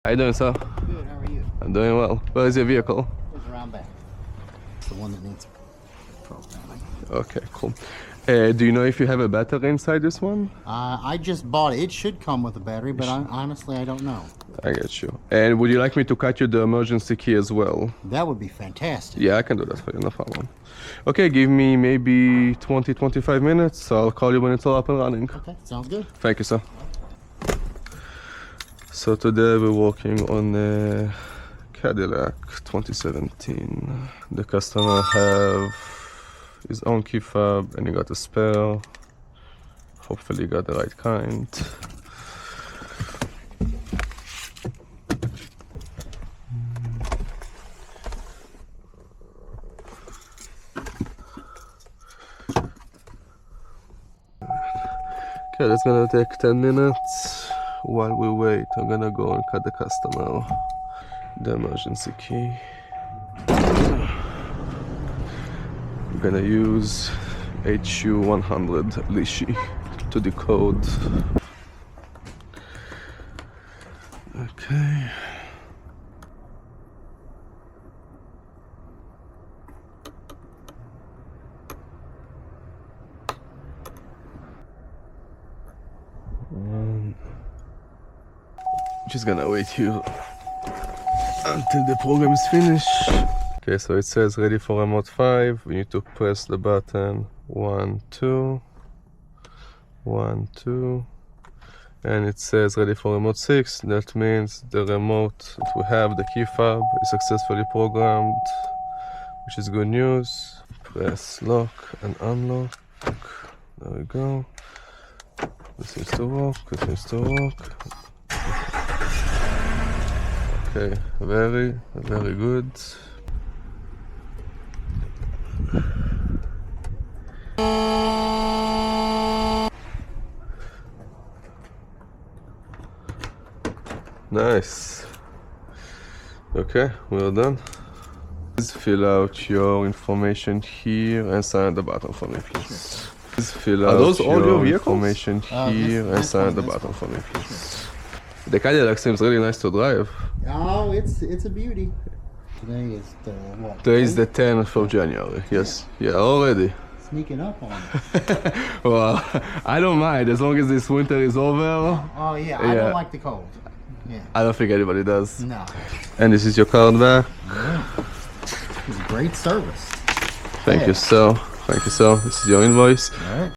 How you doing, sir? Good, how are you? I'm doing well. Where is your vehicle? It's around back. It's the one that needs programming. Okay, cool. Do you know if you have a battery inside this one? I just bought it. It should come with a battery, but honestly, I don't know. I get you. And would you like me to cut you the emergency key as well? That would be fantastic. Yeah, I can do that for you, no problem. Okay, give me maybe 20-25 minutes. I'll call you when it's all up and running. Okay, sounds good. Thank you, sir. So today we're working on a Cadillac 2017. The customer have his own key fob and he got a spare. Hopefully he got the right kind. Okay, that's gonna take 10 minutes. While we wait, I'm gonna go and cut the customer the emergency key. I'm gonna use HU100 Lishi to decode. Okay. Just gonna wait here until the program is finished. Okay, so it says ready for remote 5. We need to press the button 1, 2, 1, 2, and it says ready for remote 6. That means the remote that we have, the key fob, is successfully programmed, which is good news. Press lock and unlock. There we go. This seems to work. This seems to work. Okay, very good. Nice. Okay, we're done. Please fill out your information here and sign at the bottom for me, please. Please fill out Are those all your vehicles? information here and sign at the bottom for me, please. The Cadillac seems really nice to drive. Oh, it's a beauty. Today is the what? Today is the 10th of January. Yes. Yeah, already. Sneaking up on me. Well, I don't mind as long as this winter is over. Oh yeah, I Yeah. don't like the cold. Yeah. I don't think anybody does. No. And this is your card back. Yeah. It's great service. Thank you, sir. Thank you, sir. This is your invoice. All right.